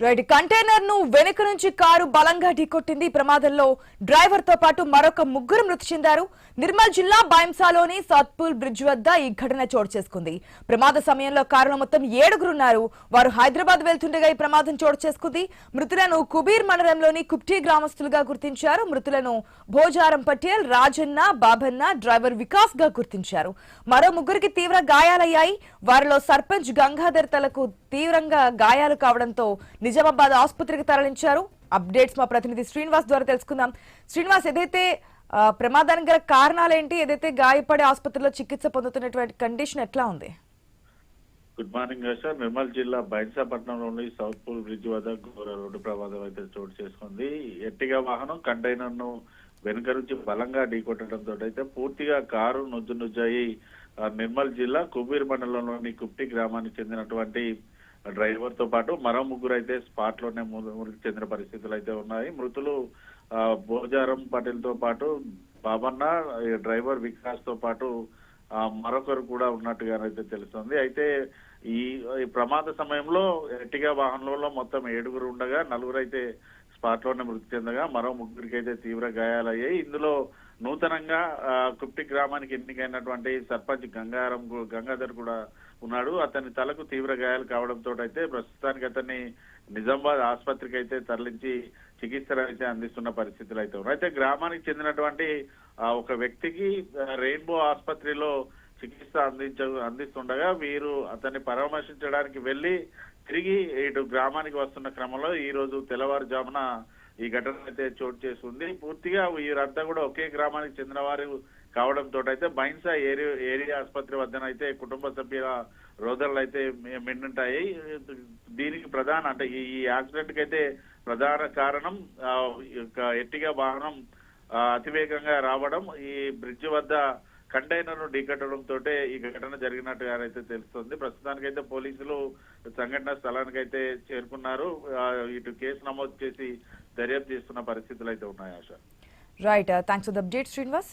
Right container ను వెనుక నుంచి కారు బలంగా ఢీకొట్టింది. ప్రమాదంలో డ్రైవర్ తో పాటు మరొక ముగ్గురు మృతి చెందారు. నిర్మల్ జిల్లా బైంసాలోని సత్పూల్ బ్రిడ్జ్ వద్ద ఈ ఘటన చోటు చేసుకుంది. ప్రమాద సమయంలో కారులో మొత్తం 7 ఉన్నారు. వారు హైదరాబాద్ వెళ్తుండగా ఈ ప్రమాదం చోటు చేసుకుంది. మృతులను కుబీర్ మండలంలోని కుప్టీ గ్రామస్తులుగా గుర్తించారు. మృతులను భోజారం పటేల్, రాజన్న, బాబన్న, డ్రైవర్ వికాస్ గా గుర్తించారు. మరో ముగ్గురికి తీవ్ర గాయాలయ్యాయి. వారిలో సర్పంచ్ గంగాధర్ తలకు తీవ్రంగా గాయాలు కావడంతో నిజామాబాద్ ఆసుపత్రికి తరలించారు. అప్డేట్స్ మా ప్రతినిధి శ్రీనివాస్ ద్వారా తెలుసుకుందాం. శ్రీనివాస్, ఏదైతే ప్రమాదానికి గల కారణాలేంటి, ఏదైతే గాయపడే ఆసుపత్రిలో చికిత్స పొందుతున్నటువంటి కండిషన్ ఎట్లా ఉంది? Good morning sir. నిర్మల్ జిల్లా బైన్సాపట్నంలోని సౌత్ పూల్ బ్రిడ్జ్ వద్ద ఘోర రోడ్డు ప్రమాదం అయితే చోటు చేసుకుంది. ఎర్టిగా వాహనం కంటైనర్ ను వెనుక నుంచి బలంగా ఢీకొట్టడంతో అయితే పూర్తిగా కారు నుజ్జునుజ్జయి నిర్మల్ జిల్లా కుబీర్ మండలంలోని కుప్టి గ్రామానికి చెందినటువంటి డ్రైవర్ తో పాటు మరో ముగ్గురు అయితే స్పాట్ లోనే మృతి చెందిన పరిస్థితులు అయితే ఉన్నాయి. మృతులు భోజారం పటేల్ తో పాటు బాబన్న, డ్రైవర్ వికాస్ తో పాటు మరొకరు కూడా ఉన్నట్టుగానైతే తెలుస్తుంది. అయితే ఈ ప్రమాద సమయంలో ఎర్టిగా వాహనంలో మొత్తం 7 ఉండగా 4 అయితే స్పాట్ లోనే మృతి చెందగా మరో ముగ్గురికి అయితే తీవ్ర గాయాలయ్యాయి. ఇందులో నూతనంగా కుప్టి గ్రామానికి ఎన్నికైనటువంటి సర్పంచ్ గంగాధర్ కూడా ఉన్నాడు. అతని తలకు తీవ్ర గాయాలు కావడంతో అయితే ప్రస్తుతానికి అతన్ని నిజామాబాద్ ఆసుపత్రికి అయితే తరలించి చికిత్సలు అయితే అందిస్తున్న పరిస్థితులు అయితే ఉన్నాయి. అయితే గ్రామానికి చెందినటువంటి ఒక వ్యక్తికి రెయిన్బో ఆసుపత్రిలో చికిత్స అందిస్తుండగా వీరు అతన్ని పరామర్శించడానికి వెళ్లి తిరిగి ఇటు గ్రామానికి వస్తున్న క్రమంలో ఈ రోజు తెల్లవారుజామున ఈ ఘటన అయితే చోటు చేసుకుంది. పూర్తిగా వీరంతా కూడా ఒకే గ్రామానికి చెందిన వారు కావడంతో అయితే బైన్సా ఏరియా ఆసుపత్రి వద్దనైతే కుటుంబ సభ్యుల రోదనలు అయితే మిన్నుంటాయి. దీనికి అంటే ఈ యాక్సిడెంట్ కి అయితే ప్రధాన కారణం ఎర్టిగా వాహనం అతివేగంగా రావడం, ఈ బ్రిడ్జ్ వద్ద కంటైనర్ ను ఢీకట్టడంతో ఈ ఘటన జరిగినట్టుగా అయితే తెలుస్తుంది. ప్రస్తుతానికైతే పోలీసులు సంఘటన స్థలానికి అయితే చేరుకున్నారు. ఇటు కేసు నమోదు చేసి దర్యాప్తు చేస్తున్న పరిస్థితులు అయితే ఉన్నాయి. ఆశ. Right, thanks for the update Srinivas.